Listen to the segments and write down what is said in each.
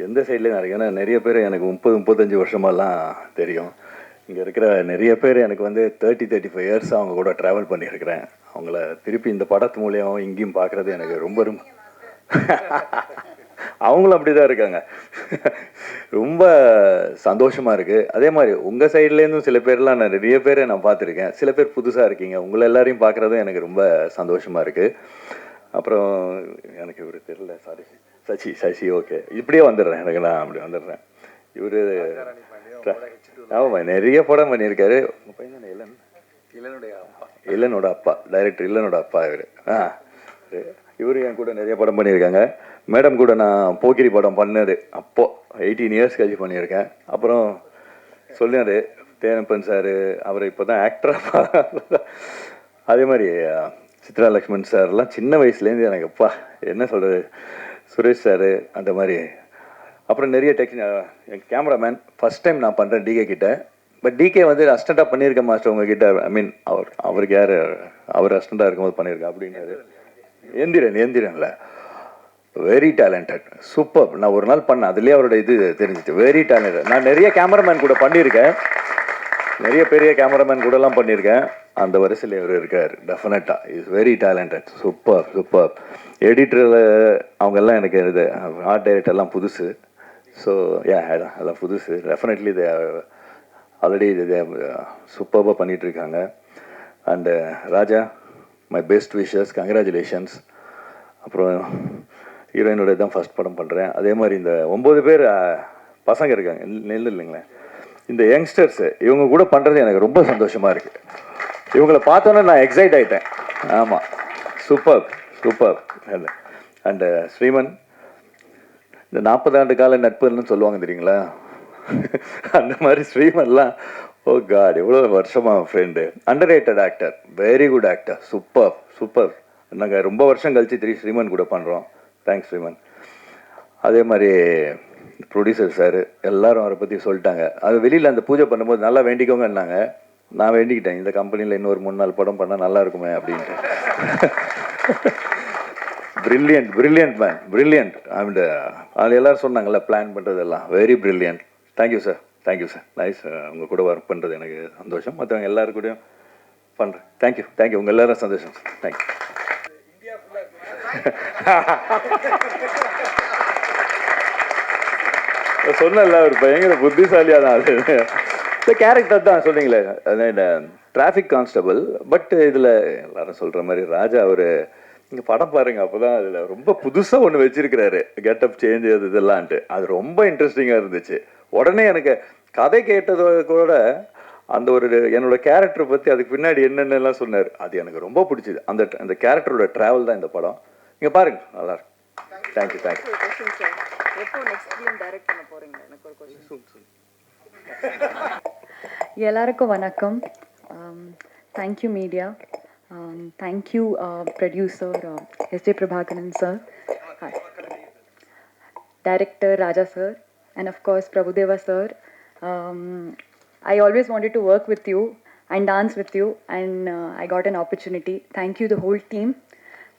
எந்த சைட்லேயும் இருக்கு. ஏன்னா நிறைய பேர் எனக்கு 30-35 வருஷமாலாம் தெரியும். இங்கே இருக்கிற நிறைய பேர் எனக்கு வந்து 30-35 இயர்ஸ் அவங்க கூட ட்ராவல் பண்ணியிருக்கிறேன். அவங்கள திருப்பி இந்த படத்து மூலியமாக இங்கேயும் பார்க்குறது எனக்கு ரொம்ப ரொம்ப அவங்களும் அப்படி தான் இருக்காங்க. ரொம்ப சந்தோஷமாக இருக்குது. அதே மாதிரி உங்கள் சைட்லேருந்தும் சில பேர்லாம் நான் நிறைய பேரை நான் பார்த்துருக்கேன். சில பேர் புதுசாக இருக்கீங்க. உங்களை எல்லாரையும் பார்க்குறதும் எனக்கு ரொம்ப சந்தோஷமாக இருக்குது. அப்புறம் எனக்கு இவர் தெரியல, சாரி, சசி ஓகே, இப்படியே வந்துடுறேன். எனக்கு நான் அப்படி வந்துடுறேன். இவர் ஆமாம் நிறைய படம் பண்ணியிருக்காரு. உங்கள் பையன் தானே இல்லனோட அப்பா, டைரக்டர் இல்லனோட அப்பா இவர். இவர் என் கூட நிறைய படம் பண்ணியிருக்காங்க. மேடம் கூட நான் போக்கிரி படம் பண்ணது அப்போது 18 இயர்ஸ் கழிச்சு பண்ணியிருக்கேன். அப்புறம் சொன்னார் தேனப்பன் சார், அவர் இப்போ தான் ஆக்டராக. அதே மாதிரி சித்ரா லக்ஷ்மண் சார்லாம் சின்ன வயசுலேருந்து எனக்கு அப்பா என்ன சொல்கிறது, சுரேஷ் சார் அந்த மாதிரி. அப்புறம் நிறைய என் கேமராமேன் ஃபஸ்ட் டைம் நான் பண்ணுறேன் டிகே கிட்ட. பட் டிகே வந்து அஸ்டண்ட்டாக பண்ணியிருக்கேன் மாஸ்டர் உங்ககிட்ட. ஐ மீன் அவருக்கு யார், அவர் அஸ்டண்ட்டாக இருக்கும்போது பண்ணியிருக்கேன் அப்படின்னாரு. எந்திரன்ல வெரி டேலண்டட், சூப்பர். நான் ஒரு நாள் பண்ணேன், அதுலேயே அவரோட இது தெரிஞ்சிச்சு. Very talented. நான் நிறைய கேமராமேன் கூட பண்ணியிருக்கேன், நிறைய பெரிய கேமராமேன் கூடலாம் பண்ணியிருக்கேன். அந்த வரிசையில் இவர் இருக்கார். டெஃபினட்டாக is very talented. Super super. எடிட்டரில் அவங்கெல்லாம் எனக்கு இது ஆர்ட் டைரக்டர்லாம் புதுசு. ஸோ அதெல்லாம் புதுசு. டெஃபினெட்லி இது ஆல்ரெடி இது சூப்பராக பண்ணிகிட்ருக்காங்க. And Raja, my best wishes, congratulations. அப்புறம் ஹீரோயினோட தான் ஃபஸ்ட் படம் பண்ணுறேன். அதே மாதிரி இந்த 9 பேர் பசங்க இருக்காங்க, நெல் இல்லைங்களேன், இந்த யங்ஸ்டர்ஸு இவங்க கூட பண்ணுறது எனக்கு ரொம்ப சந்தோஷமாக இருக்குது. இவங்களை பார்த்தோன்னே நான் எக்ஸைட் ஆகிட்டேன். ஆமாம், சூப்பர் சூப்பர். அண்டு ஸ்ரீமன், இந்த 40 ஆண்டு கால நட்புன்னு சொல்லுவாங்க தெரியுங்களா, அந்த மாதிரி ஸ்ரீமன்லாம் ஓ காட் எவ்வளோ வருஷமாக friend. Under rated actor, very good actor, super super. நாங்கள் ரொம்ப வருஷம் கழிச்சு ஸ்ரீமன் கூட பண்ணுறோம். தேங்க்ஸ் ஸ்ரீமன். அதே மாதிரி ப்ரொடியூசர் சார் எல்லாரும் அவரை பற்றி சொல்லிட்டாங்க. அது வெளியில் அந்த பூஜை பண்ணும்போது நல்லா வேண்டிக்கோங்கன்னாங்க. நான் வேண்டிக்கிட்டேன், இந்த கம்பெனியில் இன்னொரு 3-4 படம் பண்ணால் நல்லா இருக்குமே அப்படின்ட்டு. Brilliant brilliant man, brilliant. And அது எல்லோரும் சொன்னாங்கல்ல பிளான் பண்ணுறதெல்லாம் very brilliant. Thank you sir, thank you sir. Nice. உங்கள் கூட ஒர்க் பண்ணுறது எனக்கு சந்தோஷம். மற்றவங்க எல்லாரும் கூடயும் பண்ணுறேன். Thank you thank you. உங்கள் எல்லாரும் சந்தோஷம் சார். தேங்க்யூ. சொன்னல ஒரு பயங்கர புத்திசாலியாக தான் அது. இந்த கேரக்டர் தான் சொன்னீங்களே, டிராஃபிக் கான்ஸ்டபிள். பட் இதில் எல்லாரும் சொல்கிற மாதிரி ராஜா அவர் நீங்கள் படம் பாருங்க, அப்போ தான் அதில் ரொம்ப புதுசாக ஒன்று வச்சிருக்கிறாரு. கெட்டப் சேஞ்ச் அது இதெல்லாம்ட்டு. அது ரொம்ப இன்ட்ரெஸ்டிங்காக இருந்துச்சு. உடனே எனக்கு கதை கேட்டதோட கூட அந்த ஒரு என்னோட கேரக்டரை பற்றி அதுக்கு பின்னாடி என்னென்னலாம் சொன்னார், அது எனக்கு ரொம்ப பிடிச்சிது. அந்த கேரக்டரோட ட்ராவல் தான் இந்த படம். நீங்கள் பாருங்க, நல்லாயிருக்கும். Thank you thank you. எல்லாருக்கும் வணக்கம். Thank you media, thank you producer S J. Prabhakaran sir, director Raja sir, and of course Prabhudeva sir. I always wanted to work with you and dance with you, and I got an opportunity. Thank you the whole team.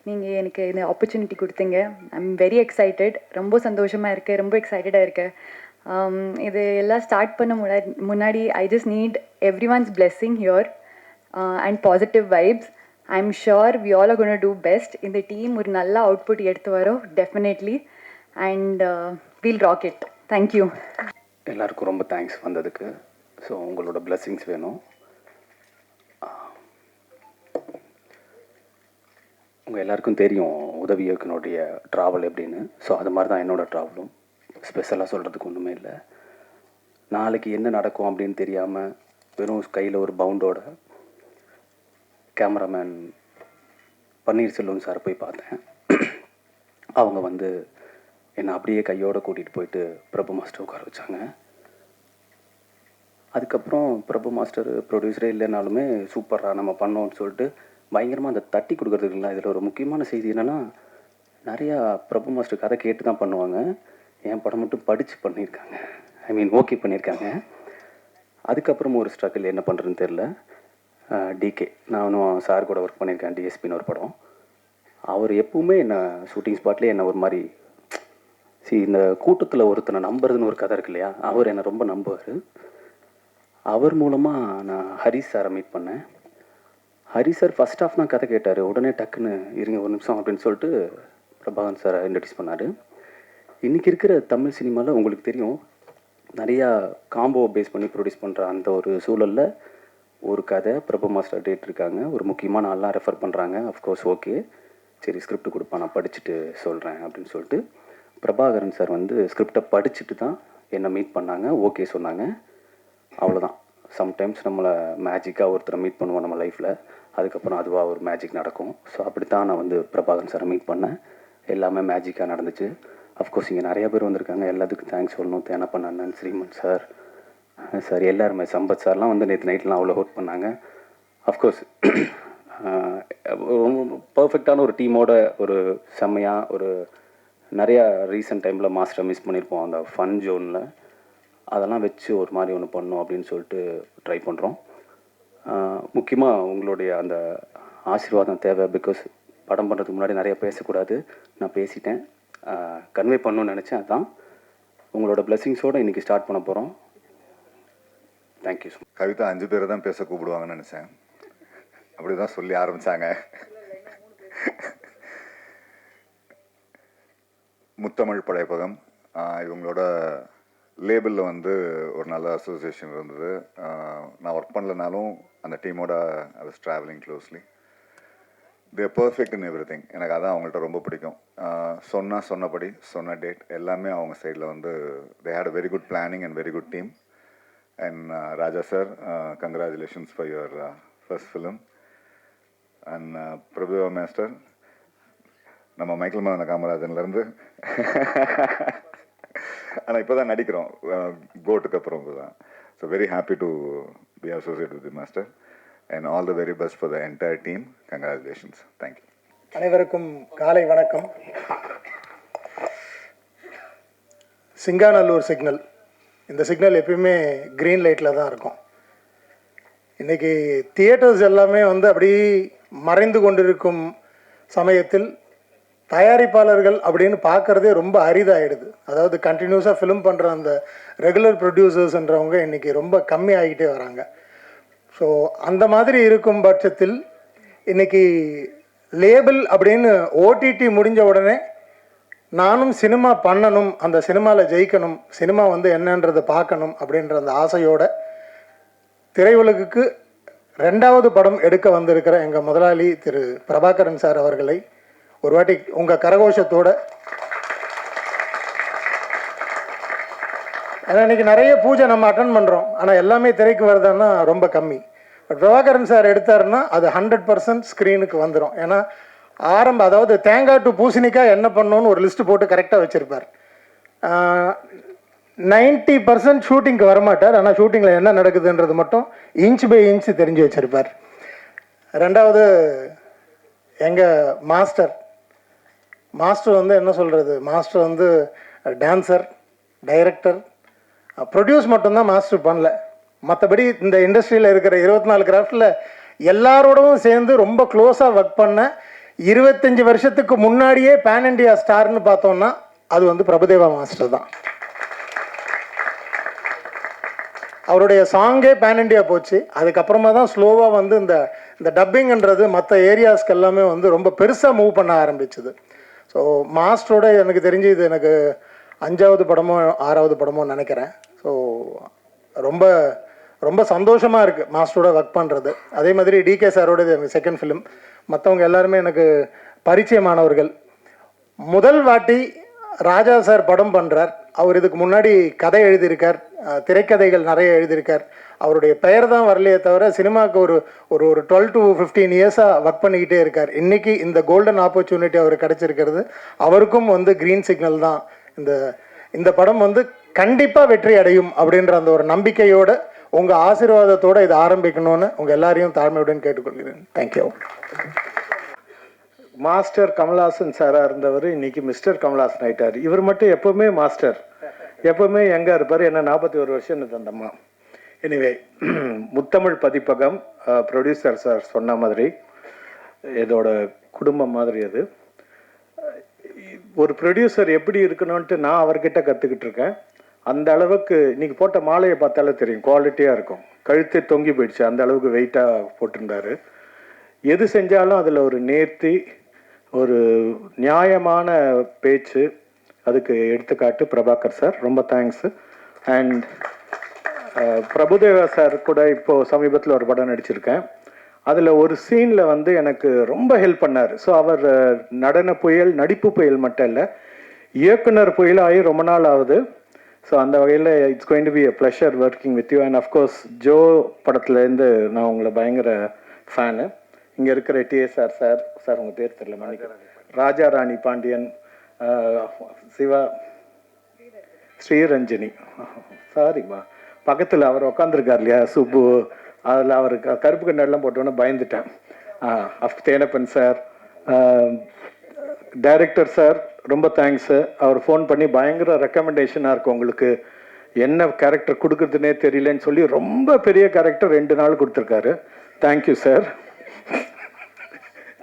நீங்கள் எனக்கு இந்த opportunity கொடுத்தீங்க. I'm very excited. ரொம்ப சந்தோஷமாக இருக்குது, ரொம்ப எக்ஸைட்டடாக இருக்கேன். இது எல்லாம் ஸ்டார்ட் பண்ண முன்னாடி I just need everyone's blessing here and positive vibes. I am sure we all are gonna do best. இந்த டீம் ஒரு நல்ல அவுட்புட் எடுத்து வரோம் definitely, and we'll rock it. Thank you. எல்லாருக்கும் ரொம்ப தேங்க்ஸ் வந்ததுக்கு. ஸோ உங்களோட பிளெஸ்ஸிங்ஸ் வேணும். உங்கள் எல்லாருக்கும் தெரியும் உதவி இயக்குனருடைய ட்ராவல் எப்படின்னு. ஸோ அது மாதிரி தான் என்னோடய ட்ராவலும். ஸ்பெஷலாக சொல்கிறதுக்கு ஒன்றுமே இல்லை. நாளைக்கு என்ன நடக்கும் அப்படின்னு தெரியாமல் வெறும் கையில் ஒரு பவுண்டோட கேமராமேன் பன்னீர்செல்வம் சார் போய் பார்த்தேன். அவங்க வந்து என்னை அப்படியே கையோடு கூட்டிகிட்டு போயிட்டு பிரபு மாஸ்டர் உட்கார வச்சாங்க. அதுக்கப்புறம் பிரபு மாஸ்டர் ப்ரொடியூசரே இல்லைனாலுமே சூப்பராக நம்ம பண்ணோன்னு சொல்லிட்டு பயங்கரமாக அந்த தட்டி கொடுக்குறதுக்குலாம். இதில் ஒரு முக்கியமான செய்தி என்னென்னா, நிறையா பிரபு மாஸ்டர் கதை கேட்டு தான் பண்ணுவாங்க. என் படம் மட்டும் படித்து பண்ணியிருக்காங்க. ஐ மீன் ஓகே பண்ணியிருக்காங்க. அதுக்கப்புறமும் ஒரு ஸ்ட்ரகிள் என்ன பண்ணுறதுன்னு தெரில. டிகே, நானும் சார் கூட ஒர்க் பண்ணியிருக்கேன். டிஎஸ்பின்னு ஒரு படம். அவர் எப்பவுமே என்னை ஷூட்டிங் ஸ்பாட்லேயே என்னை ஒரு மாதிரி இந்த கூட்டத்தில் ஒருத்தனை நம்புறதுன்னு ஒரு கதை இருக்கு இல்லையா, அவர் என்னை ரொம்ப நம்புவார். அவர் மூலமாக நான் ஹரிஷ் சாரை மீட் பண்ணேன். ஹரிஷ் சார் ஃபஸ்ட் ஆஃப் தான் கதை கேட்டார். உடனே டக்குன்னு இருங்க ஒரு நிமிஷம் அப்படின்னு சொல்லிட்டு பிரபாகரன் சாரை இன்ட்ரடியூஸ் பண்ணார். இன்றைக்கி இருக்கிற தமிழ் சினிமாவில் உங்களுக்கு தெரியும், நிறையா காம்போ பேஸ் பண்ணி ப்ரொடியூஸ் பண்ணுற அந்த ஒரு சூழலில் ஒரு கதை பிரபு மாஸ்டர் டேட் இருக்காங்க, ஒரு முக்கியமான ஆள்லாம் ரெஃபர் பண்ணுறாங்க. அஃப்கோர்ஸ் ஓகே, சரி ஸ்கிரிப்ட் கொடுப்பா, நான் படிச்சுட்டு சொல்கிறேன் அப்படின்னு சொல்லிட்டு பிரபாகரன் சார் வந்து ஸ்கிரிப்டை படிச்சுட்டு தான் என்னை மீட் பண்ணாங்க. ஓகே சொன்னாங்க. அவ்வளோதான். சம்டைம்ஸ் நம்மளை மேஜிக்காக ஒருத்தரை மீட் பண்ணுவோம் நம்ம லைஃப்பில், அதுக்கப்புறம் அதுவாக ஒரு மேஜிக் நடக்கும். ஸோ அப்படி தான் நான் வந்து பிரபாகரன் சாரை மீட் பண்ணேன். எல்லாமே மேஜிக்காக நடந்துச்சு. அஃப்கோர்ஸ் இங்கே நிறைய பேர் வந்திருக்காங்க, எல்லாத்துக்கும் தேங்க்ஸ் சொல்லணும். தேனப்பன் அண்ணன், ஸ்ரீமன் சார், சார் எல்லாருமே, சம்பத் சார்லாம் வந்து நேற்று நைட்லாம் அவ்வளோ ஹோட் பண்ணாங்க. அஃப்கோர்ஸ் பர்ஃபெக்டான ஒரு டீமோட ஒரு செம்மையாக ஒரு நிறையா ரீசெண்ட் டைமில் மாஸ்டரை மிஸ் பண்ணியிருப்போம் அந்த ஃபன் ஜோனில். அதெல்லாம் வச்சு ஒரு மாதிரி ஒன்று பண்ணோம் அப்படின்னு சொல்லிட்டு ட்ரை பண்ணுறோம். முக்கியமாக உங்களுடைய அந்த ஆசீர்வாதம் தேவை. பிகாஸ் படம் பண்ணுறதுக்கு முன்னாடி நிறைய பேசக்கூடாது, நான் பேசிட்டேன். கன்வே பண்ணணும்னு நினச்சேன். அதான் உங்களோட பிளெஸிங்ஸோடு இன்றைக்கி ஸ்டார்ட் பண்ண போகிறோம். தேங்க்யூ. கவிதா 5 பேரை தான் பேச கூப்பிடுவாங்கன்னு நினச்சேன். அப்படி தான் சொல்லி ஆரம்பித்தாங்க. முத்தமிழ் படைப்பகம் இவங்களோட லேபிளில் வந்து ஒரு நல்ல அசோசியேஷன் இருந்தது. நான் ஒர்க் பண்ணலனாலும் அந்த டீமோட I was travelling closely. They perfect in every thing. எனக்கு அதான் அவங்கள்ட்ட ரொம்ப பிடிக்கும். சொன்னபடி சொன்ன டேட் எல்லாமே அவங்க சைடில் வந்து they had a very good planning and very good team. And Raja sir, congratulations for your first film. And Prabhu Master, நம்ம மைக்கேல் மதன காமராஜன்லேருந்து ஆனால் இப்போ தான் நடிக்கிறோம் கோட்டுக்கு அப்புறம் தான். So very happy to be associate with the master and all the very best for the entire team. Congratulations. Thank you. அனைவருக்கும் காலை வணக்கம். சிங்காநல்லூர் சிக்னல், இந்த சிக்னல் எப்பயுமே க்ரீன் லைட்டில் தான் இருக்கும். இன்றைக்கி தியேட்டர்ஸ் எல்லாமே வந்து அப்படி மறைந்து கொண்டிருக்கும் சமயத்தில் தயாரிப்பாளர்கள் அப்படின்னு பார்க்குறதே ரொம்ப அரிதாகிடுது. அதாவது கண்டினியூஸாக ஃபிலிம் பண்ணுற அந்த ரெகுலர் ப்ரொடியூசர்ஸ்ன்றவங்க இன்றைக்கி ரொம்ப கம்மி ஆகிட்டே வராங்க. ஸோ அந்த மாதிரி இருக்கும் பட்சத்தில் இன்றைக்கி லேபிள் அப்படின்னு ஓடிடி முடிஞ்ச உடனே நானும் சினிமா பண்ணணும், அந்த சினிமாவில் ஜெயிக்கணும், சினிமா வந்து என்னன்றதை பார்க்கணும் அப்படின்ற அந்த ஆசையோட திரையுலகுக்கு 2வது படம் எடுக்க வந்திருக்கிற எங்கள் முதலாளி திரு பிரபாகரன் சார் அவர்களை ஒரு வாட்டி உங்கள் கரகோஷத்தோட, ஏன்னா இன்றைக்கி நிறைய பூஜை நம்ம அட்டன் பண்ணுறோம், ஆனால் எல்லாமே திரைக்கு வருதுன்னா ரொம்ப கம்மி. பட் பிரபாகரன் சார் எடுத்தாருன்னா அது 100% ஸ்க்ரீனுக்கு வந்துடும். ஏன்னா அதாவது தேங்காய் டு பூசணிக்காய் என்ன பண்ணணும்னு ஒரு லிஸ்ட்டு போட்டு கரெக்டாக வச்சுருப்பார். 90% ஷூட்டிங்க்கு வரமாட்டார், ஆனால் ஷூட்டிங்கில் என்ன நடக்குதுன்றது மட்டும் இன்ச் பை இன்ச் தெரிஞ்சு வச்சுருப்பார். 2வது எங்கள் மாஸ்டர் வந்து என்ன சொல்கிறது, மாஸ்டர் வந்து டான்சர், டைரக்டர், ப்ரொடியூஸ் மட்டும்தான் மாஸ்டர் பண்ணல. மற்றபடி இந்த இண்டஸ்ட்ரியில் இருக்கிற 24 கிராஃப்டில் எல்லாரோடவும் சேர்ந்து ரொம்ப க்ளோஸாக ஒர்க் பண்ண 25 வருஷத்துக்கு முன்னாடியே பேன் இண்டியா ஸ்டார்னு பார்த்தோம்னா அது வந்து பிரபுதேவா மாஸ்டர் தான். அவருடைய சாங்கே பேன் இண்டியா போச்சு. அதுக்கப்புறமா தான் ஸ்லோவாக வந்து இந்த டப்பிங்ன்றது மற்ற ஏரியாஸ்க்கு எல்லாமே வந்து ரொம்ப பெருசாக மூவ் பண்ண ஆரம்பிச்சுது. ஸோ மாஸ்டரோட எனக்கு தெரிஞ்சு இது எனக்கு 5வது படமோ 6வது படமோ நினைக்கிறேன். ஸோ ரொம்ப ரொம்ப சந்தோஷமாக இருக்குது மாஸ்டரோட ஒர்க் பண்ணுறது. அதே மாதிரி டிகே சாரோட இது எனக்கு 2nd ஃபிலிம். மற்றவங்க எல்லாருமே எனக்கு பரிச்சயமானவர்கள். முதல் வாட்டி ராஜா சார் படம் பண்ணுறார். அவர் இதுக்கு முன்னாடி கதை எழுதியிருக்கார், திரைக்கதைகள் நிறைய எழுதியிருக்கார். அவருடைய பெயர் தான் வரலையே தவிர சினிமாவுக்கு ஒரு 12 to 15 இயர்ஸாக ஒர்க் பண்ணிக்கிட்டே இருக்கார். இன்றைக்கி இந்த கோல்டன் ஆப்பர்ச்சுனிட்டி அவர் கிடச்சிருக்கிறது. அவருக்கும் வந்து க்ரீன் சிக்னல் தான். இந்த படம் வந்து கண்டிப்பாக வெற்றி அடையும் அப்படின்ற அந்த ஒரு நம்பிக்கையோடு உங்கள் ஆசீர்வாதத்தோடு இதை ஆரம்பிக்கணும்னு உங்கள் எல்லாரையும் தாழ்மையுடன் கேட்டுக்கொள்கிறேன். தேங்க்யூ. மாஸ்டர் கமல்ஹாசன் சாராக இருந்தவர் இன்னைக்கு மிஸ்டர் கமல்ஹாசன் ஆகிட்டார். இவர் மட்டும் எப்போவுமே மாஸ்டர், எப்போவுமே எங்கே இருப்பார். என்ன 41 வருஷம் தந்தம்மா. எனிவே, முத்தமிழ் பதிப்பகம் ப்ரொடியூசர் சார் சொன்ன மாதிரி இதோட குடும்பம் மாதிரி அது. ஒரு ப்ரொடியூசர் எப்படி இருக்கணும்ன்ட்டு நான் அவர்கிட்ட கற்றுக்கிட்டு இருக்கேன். அந்த அளவுக்கு இன்னைக்கு போட்ட மாலையை பார்த்தாலே தெரியும், குவாலிட்டியாக இருக்கும். கழுத்தே தொங்கி போயிடுச்சு, அந்த அளவுக்கு வெயிட்டாக போட்டிருந்தாரு. எது செஞ்சாலும் அதில் ஒரு நேர்த்தி, ஒரு நியாயமான பேச்சு, அதுக்கு எடுத்துக்காட்டு பிரபாகர் சார். ரொம்ப தேங்க்ஸு. அண்ட் பிரபுதேவா சார் கூட இப்போது சமீபத்தில் ஒரு படம் நடிச்சிருக்கேன். அதில் ஒரு சீனில் வந்து எனக்கு ரொம்ப ஹெல்ப் பண்ணார். ஸோ அவர் நடன புயல், நடிப்பு புயல் மட்டும் இல்லை, இயக்குனர் புயலாகி ரொம்ப நாள் ஆகுது. ஸோ அந்த வகையில் it's going to be a pleasure working with you. And of course Joe படத்துலேருந்து நான் உங்களை பயங்கர ஃபேனு. இங்கே இருக்கிற டிஎஸ்ஆர் சார், சார் உங்கள் பேர் தெரியல, மன்னிக்கிறேன், ராஜா ராணி பாண்டியன், சிவா, ஸ்ரீரஞ்சனி, சாரிம்மா, பக்கத்தில் அவர் உட்காந்துருக்கார் இல்லையா, சுப்பு, அதில் அவர் கருப்பு கண்ணெல்லாம் போட்டோன்னே பயந்துட்டேன். தேனப்பன் சார், டைரக்டர் சார் ரொம்ப தேங்க்ஸு. அவர் ஃபோன் பண்ணி பயங்கர ரெக்கமெண்டேஷனாக இருக்கும், உங்களுக்கு என்ன கேரக்டர் கொடுக்குறதுனே தெரியலன்னு சொல்லி ரொம்ப பெரிய கேரக்டர் 2 நாள் கொடுத்துருக்காரு. Thank you sir.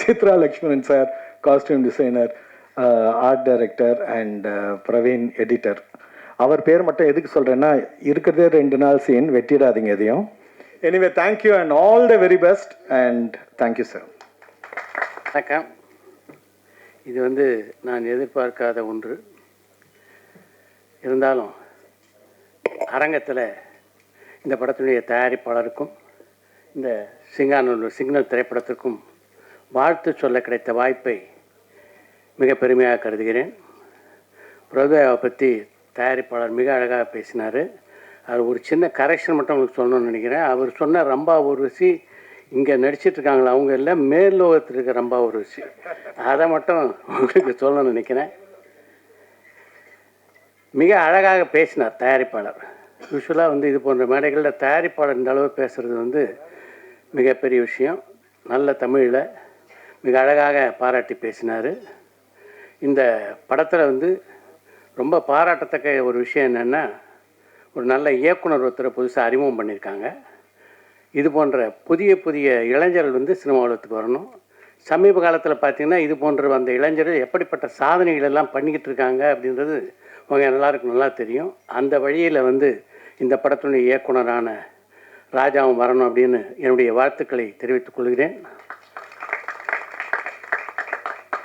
Chitra Lakshmanan sir, costume designer, art director and Praveen editor. அவர் பேர் மட்டும் எதுக்கு சொல்கிறேன்னா, இருக்கிறதே 2 நாள் சீன், வெட்டிடாதீங்க எதையும். Anyway thank you and all the very best and thank you sir. வணக்கம். இது வந்து நான் எதிர்பார்க்காத ஒன்று. இருந்தாலும் அரங்கத்தில் இந்த படத்தினுடைய தயாரிப்பாளருக்கும் இந்த சிங்கானூர் சிக்னல் திரைப்படத்திற்கும் வாழ்த்து சொல்ல கிடைத்த வாய்ப்பை மிக பெருமையாக கருதுகிறேன். பிரபுதேவாவை பற்றி தயாரிப்பாளர் மிக அழகாக பேசினார். அது ஒரு சின்ன கரெக்ஷன் மட்டும் உங்களுக்கு சொல்லணும்னு நினைக்கிறேன். அவர் சொன்ன ரம்பா ஊர்வசி இங்கே நடிச்சிட்ருக்காங்களா, அவங்க இல்லை, மேல்லோகத்தில் இருக்க ரம்பா ஊர்வசி, அதை மட்டும் உங்களுக்கு சொல்லணும்னு நினைக்கிறேன். மிக அழகாக பேசினார் தயாரிப்பாளர். யூஸ்வலாக வந்து இது போன்ற மேடைகளில் தயாரிப்பாளர் இந்த அளவு பேசுகிறது வந்து மிகப்பெரிய விஷயம். நல்ல தமிழில் மிக அழகாக பாராட்டி பேசினார். இந்த படத்தில் வந்து ரொம்ப பாராட்டத்தக்க ஒரு விஷயம் என்னென்னா, ஒரு நல்ல இயக்குனர் ஒருத்தரை புதுசாக அறிமுகம் பண்ணியிருக்காங்க. இது போன்ற புதிய புதிய இளைஞர்கள் வந்து சினிமா உலகத்துக்கு வரணும். சமீப காலத்தில் பார்த்திங்கன்னா இது போன்ற அந்த இளைஞர்கள் எப்படிப்பட்ட சாதனைகள் எல்லாம் பண்ணிக்கிட்டு இருக்காங்க அப்படின்றது அவங்க எல்லாருக்கும் நல்லா தெரியும். அந்த வழியில் வந்து இந்த படத்தினுடைய இயக்குனரான ராஜாவும் வரணும் அப்படின்னு என்னுடைய வாழ்த்துக்களை தெரிவித்துக் கொள்கிறேன்.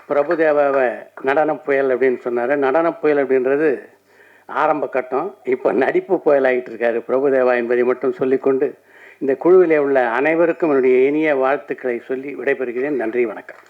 பிரபுதேவாவை நடன புயல் அப்படின்னு சொன்னார். நடன புயல் அப்படின்றது ஆரம்ப கட்டம். இப்போ நடிப்பு புயலாகிட்டு இருக்காரு பிரபுதேவா என்பதை மட்டும் சொல்லிக்கொண்டு இந்த குழுவிலே உள்ள அனைவருக்கும் என்னுடைய இனிய வாழ்த்துக்களை சொல்லி விடைபெறுகிறேன். நன்றி, வணக்கம்.